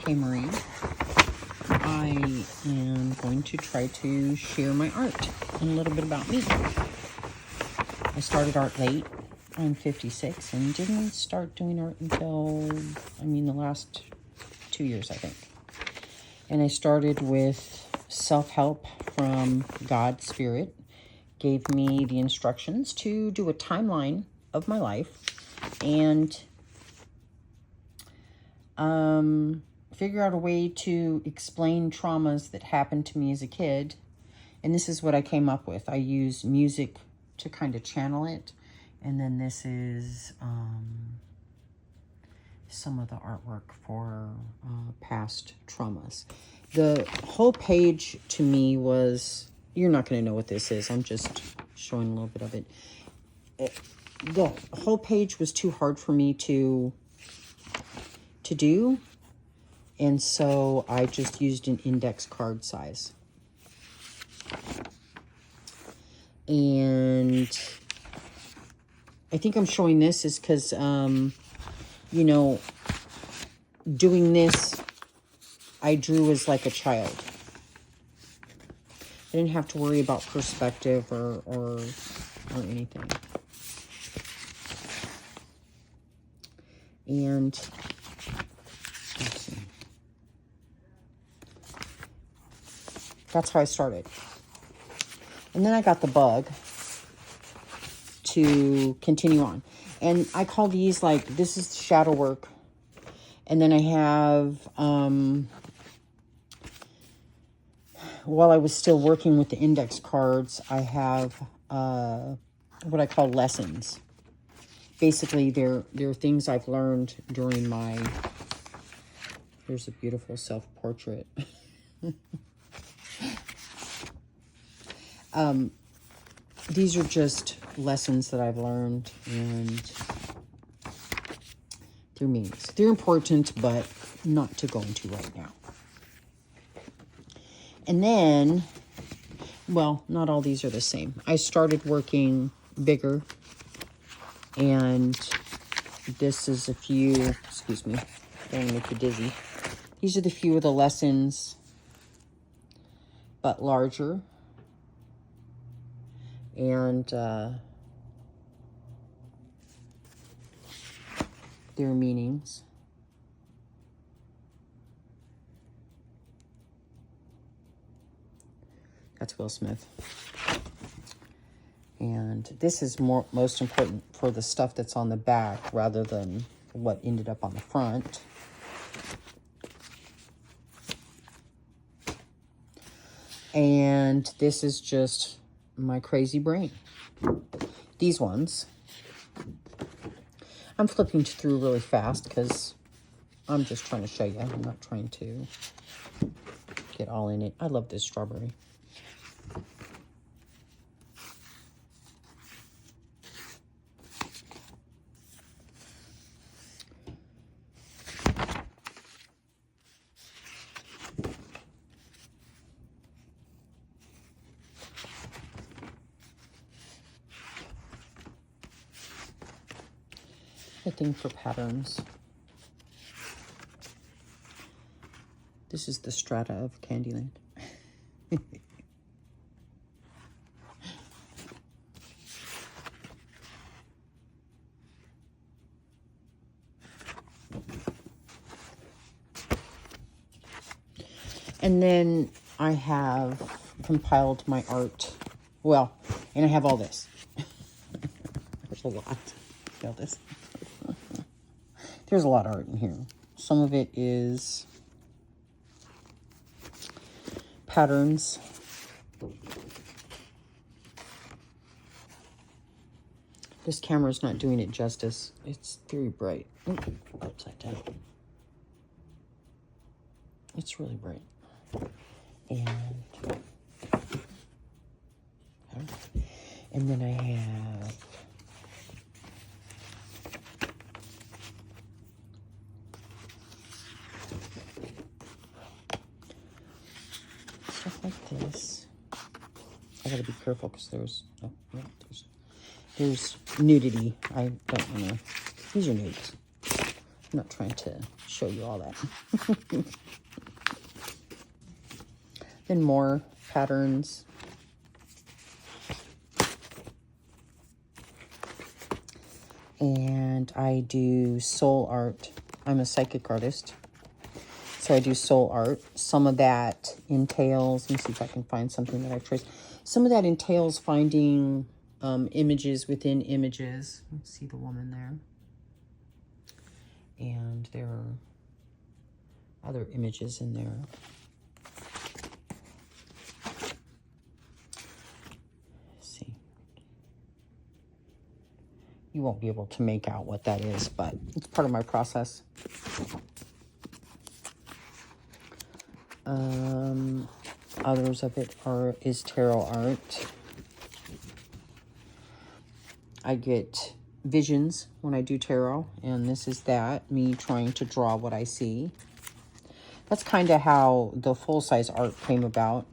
Hey Marie. I am going to try to share my art and a little bit about me. I started art late. I'm 56 and didn't start doing art until, the last 2 years, I think. And I started with self-help from God Spirit. Gave me the instructions to do a timeline of my life and figure out a way to explain traumas that happened to me as a kid. And this is what I came up with. I use music to kind of channel it. And then this is some of the artwork for past traumas. The whole page to me was, you're not going to know what this is. I'm just showing a little bit of it. The whole page was too hard for me to do. And so I just used an index card size. And I think I'm showing this is because, doing this, I drew as like a child. I didn't have to worry about perspective or anything. And let's see. That's how I started. And then I got the bug to continue on. And I call these this is shadow work. And then I have, while I was still working with the index cards, I have what I call lessons. Basically, they're things I've learned during my, here's a beautiful self-portrait. These are just lessons that I've learned, and they're meanings. They're important, but not to go into right now. And then, well, not all these are the same. I started working bigger, and this is a few, excuse me, don't make you dizzy. These are the few of the lessons, but larger. And their meanings. That's Will Smith. And this is most important for the stuff that's on the back rather than what ended up on the front. And this is just my crazy brain. These ones, I'm flipping through really fast because I'm just trying to show you. I'm not trying to get all in it. I love this strawberry. A thing for patterns. This is the strata of Candyland. And then I have compiled my art. Well, and I have all this. There's a lot. See all this? There's a lot of art in here. Some of it is patterns. This camera's not doing it justice. It's very bright. Ooh, upside down. It's really bright. And then I have stuff like this. I gotta be careful because there's nudity. I don't want to. These are nudes. not trying to show you all that. Then more patterns. And I do soul art. I'm a psychic artist, so I do soul art. Some of that entails, let me see if I can find something that I've traced. Some of that entails finding images within images. Let's see the woman there. And there are other images in there. Let's see. You won't be able to make out what that is, but it's part of my process. Others of it is tarot art. I get visions when I do tarot, and this is that, me trying to draw what I see. That's kind of how the full-size art came about.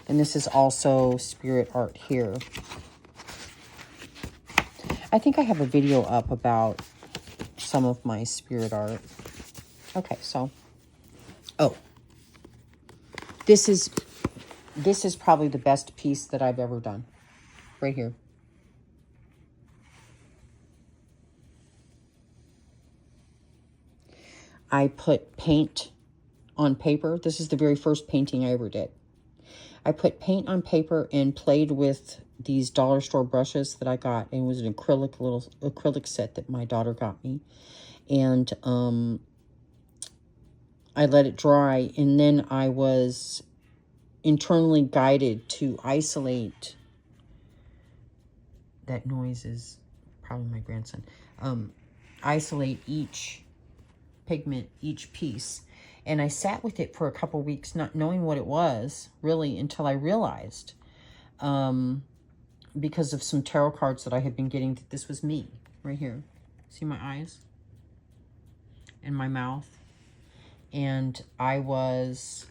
And this is also spirit art here. I think I have a video up about some of my spirit art. Okay, so, this is probably the best piece that I've ever done. Right here. I put paint on paper. This is the very first painting I ever did. I put paint on paper and played with these dollar store brushes that I got. It was an little acrylic set that my daughter got me. And I let it dry, and then I was internally guided to isolate. That noise is probably my grandson. Isolate each pigment, each piece. And I sat with it for a couple weeks, not knowing what it was, really, until I realized, because of some tarot cards that I had been getting, that this was me, right here. See my eyes? And my mouth. And I was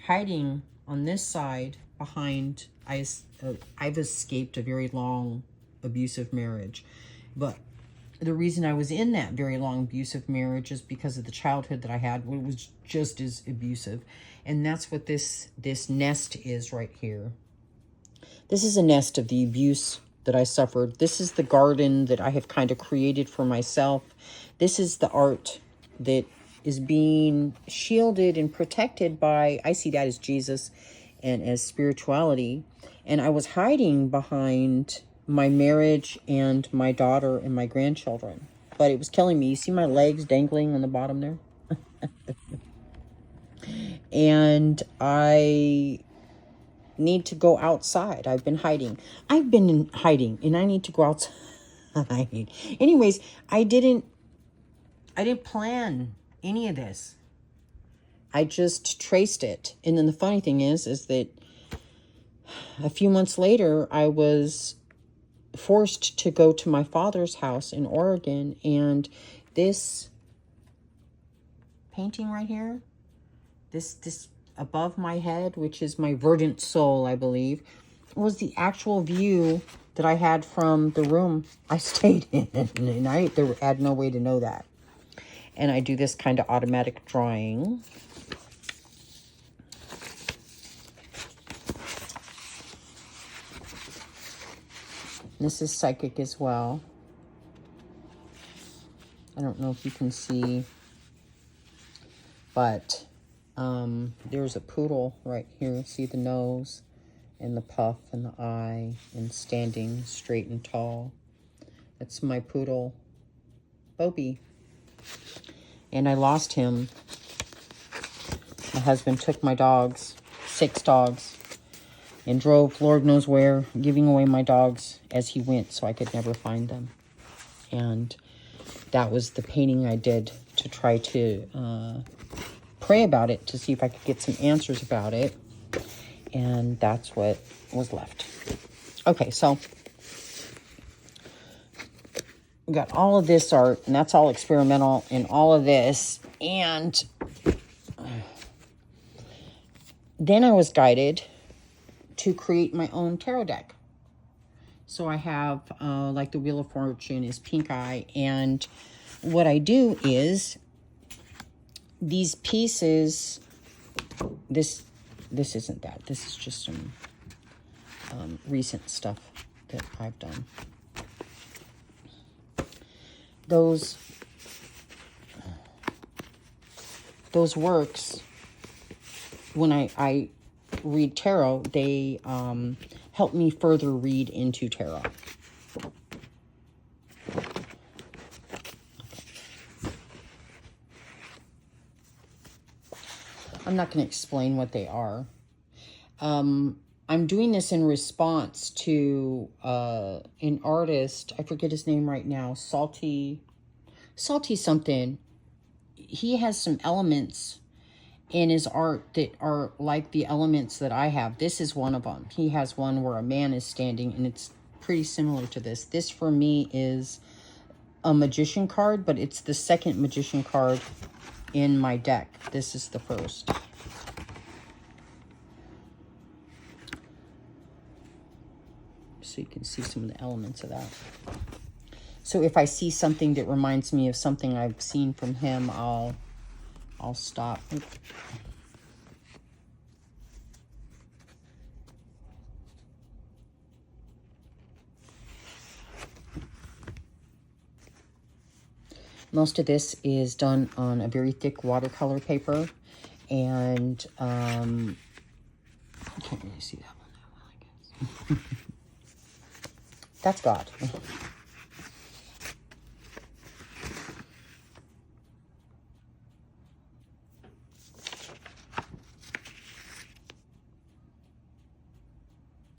hiding on this side behind, I've escaped a very long abusive marriage. But the reason I was in that very long abusive marriage is because of the childhood that I had. It was just as abusive. And that's what this nest is right here. This is a nest of the abuse that I suffered. This is the garden that I have kind of created for myself. This is the art that is being shielded and protected by, I see that as Jesus and as spirituality. And I was hiding behind my marriage and my daughter and my grandchildren. But it was killing me. You see my legs dangling on the bottom there? And I need to go outside. I've been hiding. I've been in hiding, and I need to go outside. Anyways, I didn't plan any of this. I just traced it. And then the funny thing is that a few months later, I was forced to go to my father's house in Oregon, and this painting right here, this above my head, which is my verdant soul, I believe, was the actual view that I had from the room I stayed in, and I had no way to know that. And I do this kind of automatic drawing. This is psychic as well. I don't know if you can see, but there's a poodle right here. See the nose and the puff and the eye and standing straight and tall. That's my poodle, Bobby. And I lost him. My husband took my dogs, 6 dogs, and drove Lord knows where, giving away my dogs as he went so I could never find them. And that was the painting I did to try to pray about it, to see if I could get some answers about it. And that's what was left. Okay, so we got all of this art, and that's all experimental, and all of this. And then I was guided to create my own tarot deck. So I have, like the Wheel of Fortune is pink eye, and what I do is these pieces, this isn't that. This is just some recent stuff that I've done. Those works, when I read tarot, they help me further read into tarot. I'm not going to explain what they are. I'm doing this in response to an artist, I forget his name right now, Salty something. He has some elements in his art that are like the elements that I have. This is one of them. He has one where a man is standing, and it's pretty similar to this. This for me is a magician card, but it's the second magician card in my deck. This is the first. So you can see some of the elements of that. So if I see something that reminds me of something I've seen from him, I'll stop. Most of this is done on a very thick watercolor paper, and I can't really see that one that well, I guess. That's God.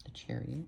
The Chariot.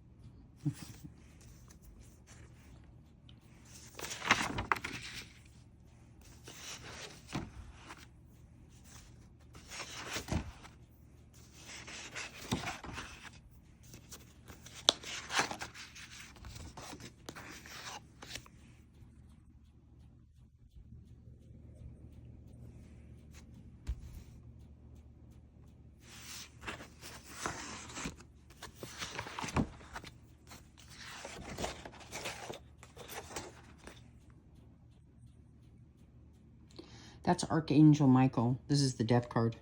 That's Archangel Michael. This is the Death card.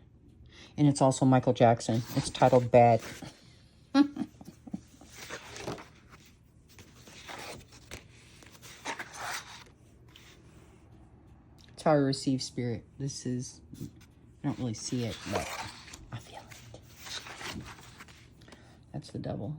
And it's also Michael Jackson. It's titled Bad. It's how I receive spirit. This is, I don't really see it, but I feel it. That's the devil.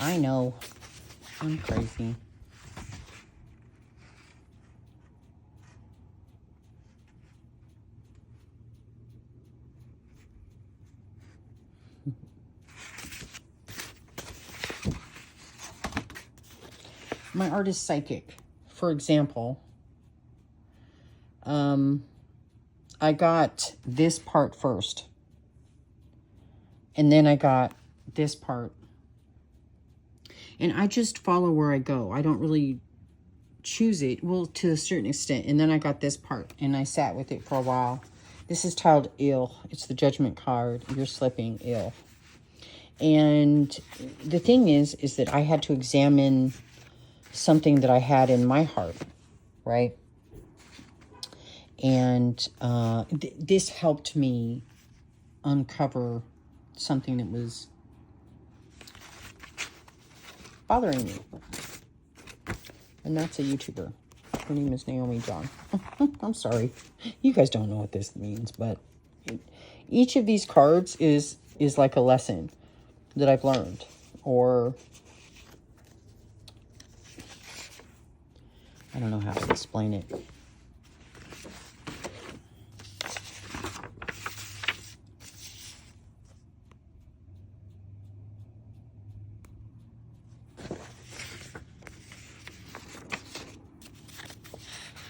I know. I'm crazy. My art is psychic. For example, I got this part first. And then I got this part. And I just follow where I go. I don't really choose it. Well, to a certain extent. And then I got this part. And I sat with it for a while. This is titled Ill. It's the Judgment card. You're slipping ill. And the thing is that I had to examine something that I had in my heart. Right? And this helped me uncover something that was bothering me. And that's a YouTuber. Her name is Naomi John. I'm sorry. You guys don't know what this means, but each of these cards is like a lesson that I've learned. Or I don't know how to explain it.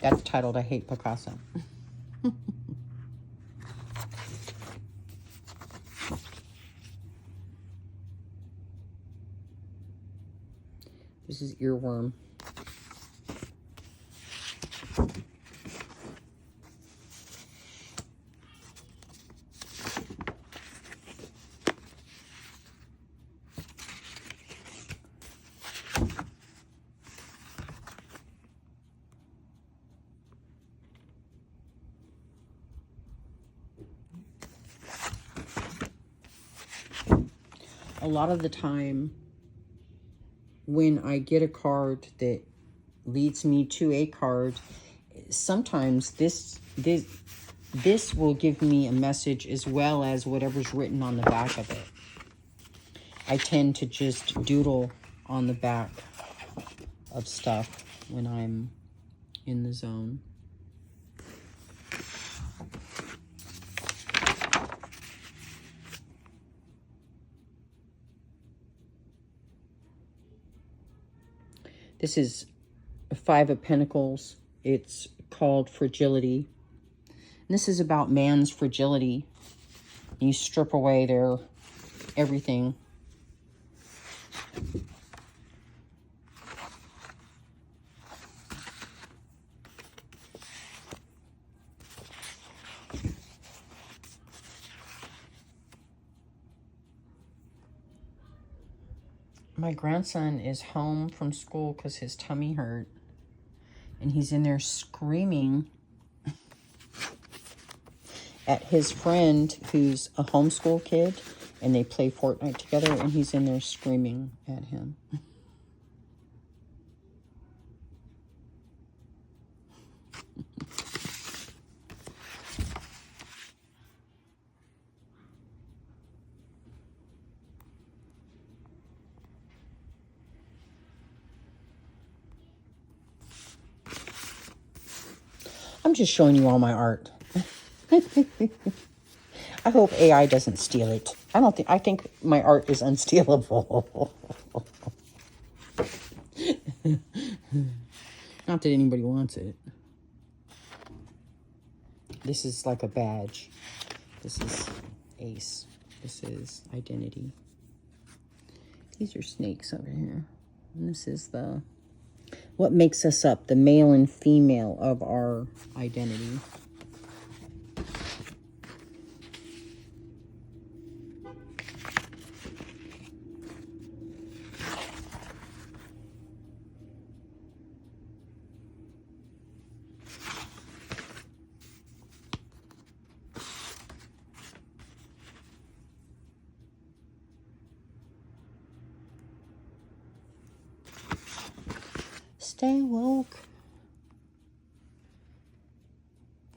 That's titled I Hate Picasso. This is Earworm. A lot of the time when I get a card that leads me to a card, sometimes this will give me a message as well as whatever's written on the back of it. I tend to just doodle on the back of stuff when I'm in the zone. This is a Five of Pentacles. It's called Fragility. And this is about man's fragility. You strip away their everything. My grandson is home from school because his tummy hurt. And he's in there screaming at his friend who's a homeschool kid. And they play Fortnite together. And he's in there screaming at him. I'm just showing you all my art. I hope AI doesn't steal it. I think my art is unstealable. Not that anybody wants it. This is like a badge. This is Ace. This is Identity. These are snakes over here. And this is what makes us up, the male and female of our identity. Stay woke.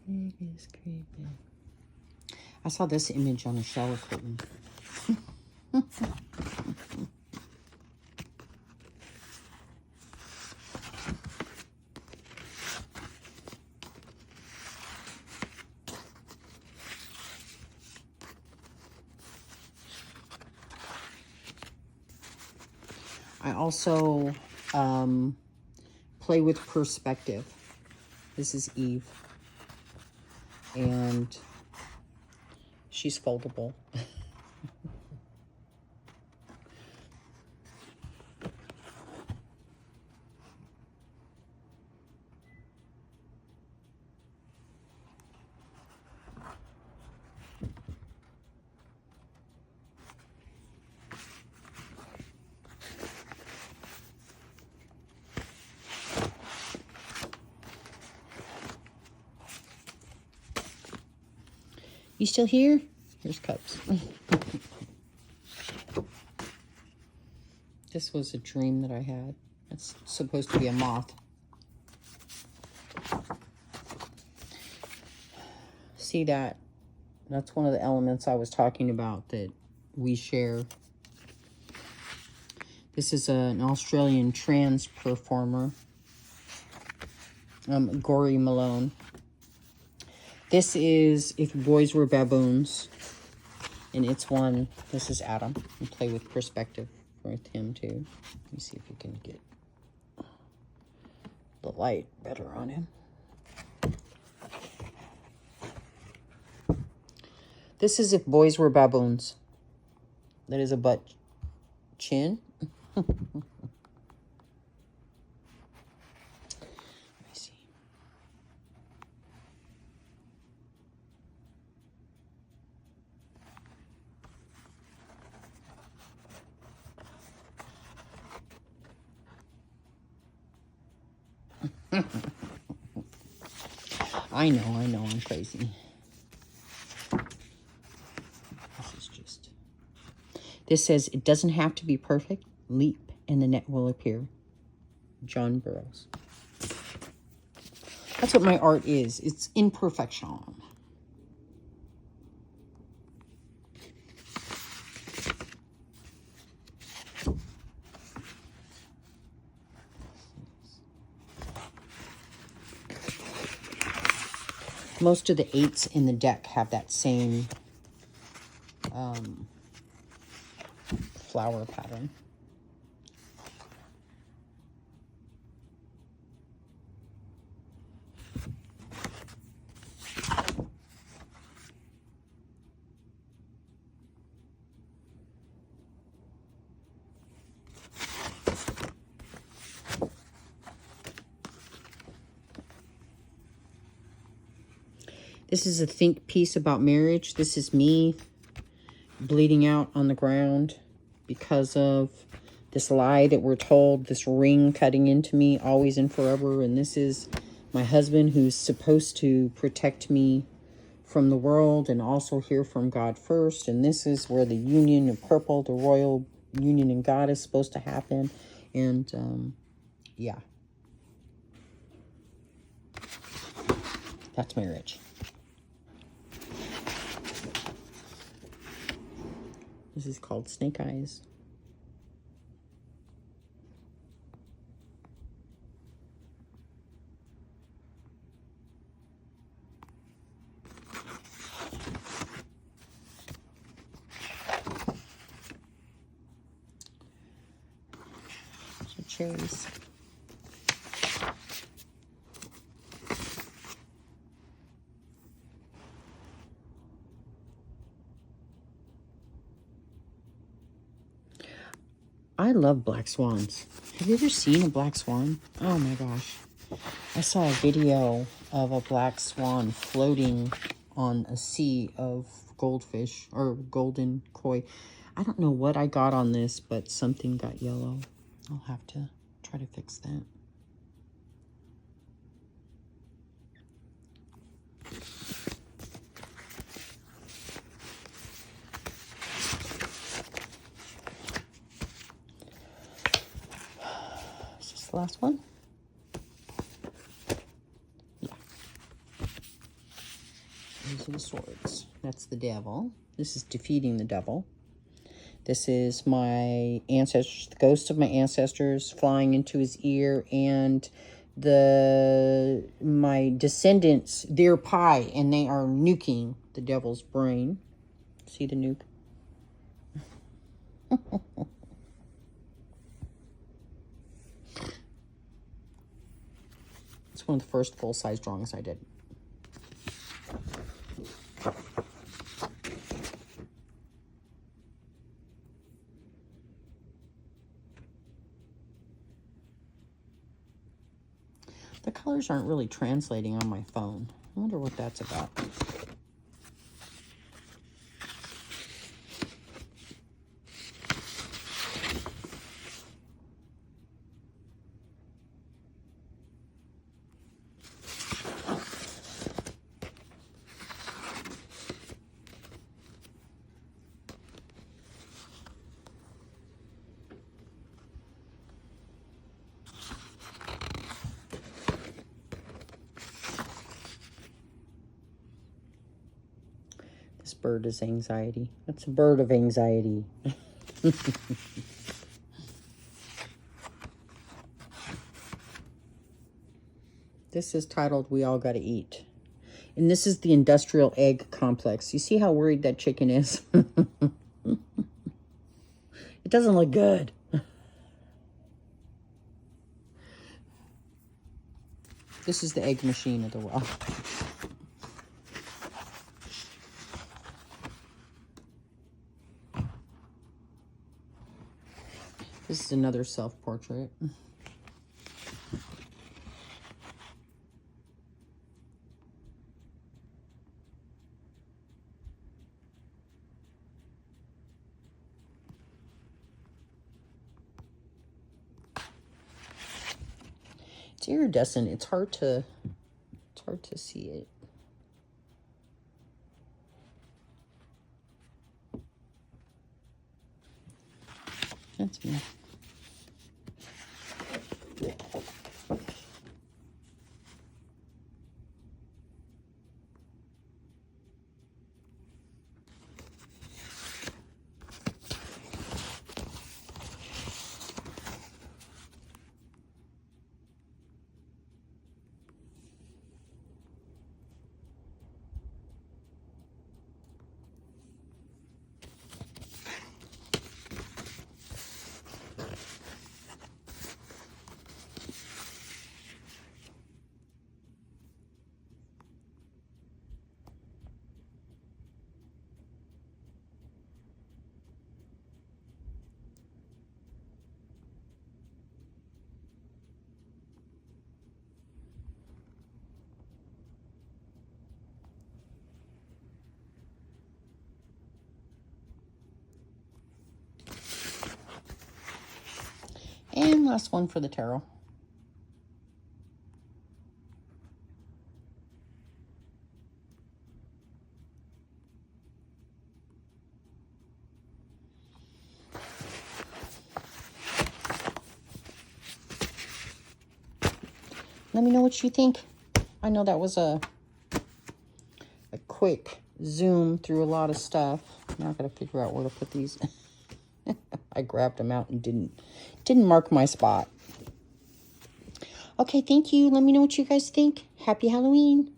It is creepy. I saw this image on a shower curtain. I also play with perspective. This is Eve. And she's foldable. You still here? Here's Cups. This was a dream that I had. It's supposed to be a moth. See that? That's one of the elements I was talking about that we share. This is an Australian trans performer, Gory Malone. This is If Boys Were Baboons, and it's one, this is Adam. You play with perspective with him too. Let me see if we can get the light better on him. This is if boys were baboons. That is a butt chin. Let me see. I know, I'm crazy. This says, it doesn't have to be perfect. Leap and the net will appear. John Burroughs. That's what my art is. It's imperfection. Most of the 8s in the deck have that same flower pattern. This is a think piece about marriage. This is me bleeding out on the ground because of this lie that we're told, this ring cutting into me always and forever. And this is my husband who's supposed to protect me from the world and also hear from God first. And this is where the union of purple, the royal union in God is supposed to happen. And yeah, that's marriage. This is called Snake Eyes. So cherries. I love black swans. Have you ever seen a black swan? Oh my gosh. I saw a video of a black swan floating on a sea of goldfish or golden koi. I don't know what I got on this, but something got yellow. I'll have to try to fix that. Is this the last one? Yeah. These are the swords. That's the devil. This is defeating the devil. This is my ancestors, the ghost of my ancestors flying into his ear, and my descendants, their pie, and they are nuking the devil's brain. See the nuke? It's one of the first full-size drawings I did. The colors aren't really translating on my phone. I wonder what that's about. This bird is anxiety. That's a bird of anxiety. This is titled We All Gotta Eat. And this is the industrial egg complex. You see how worried that chicken is? It doesn't look good. This is the egg machine of the world. is another self-portrait. It's iridescent. It's hard to see it. That's me. And last one for the tarot. Let me know what you think. I know that was a quick zoom through a lot of stuff. Now I gotta figure out where to put these. I grabbed them out and didn't mark my spot. Okay, thank you. Let me know what you guys think. Happy Halloween.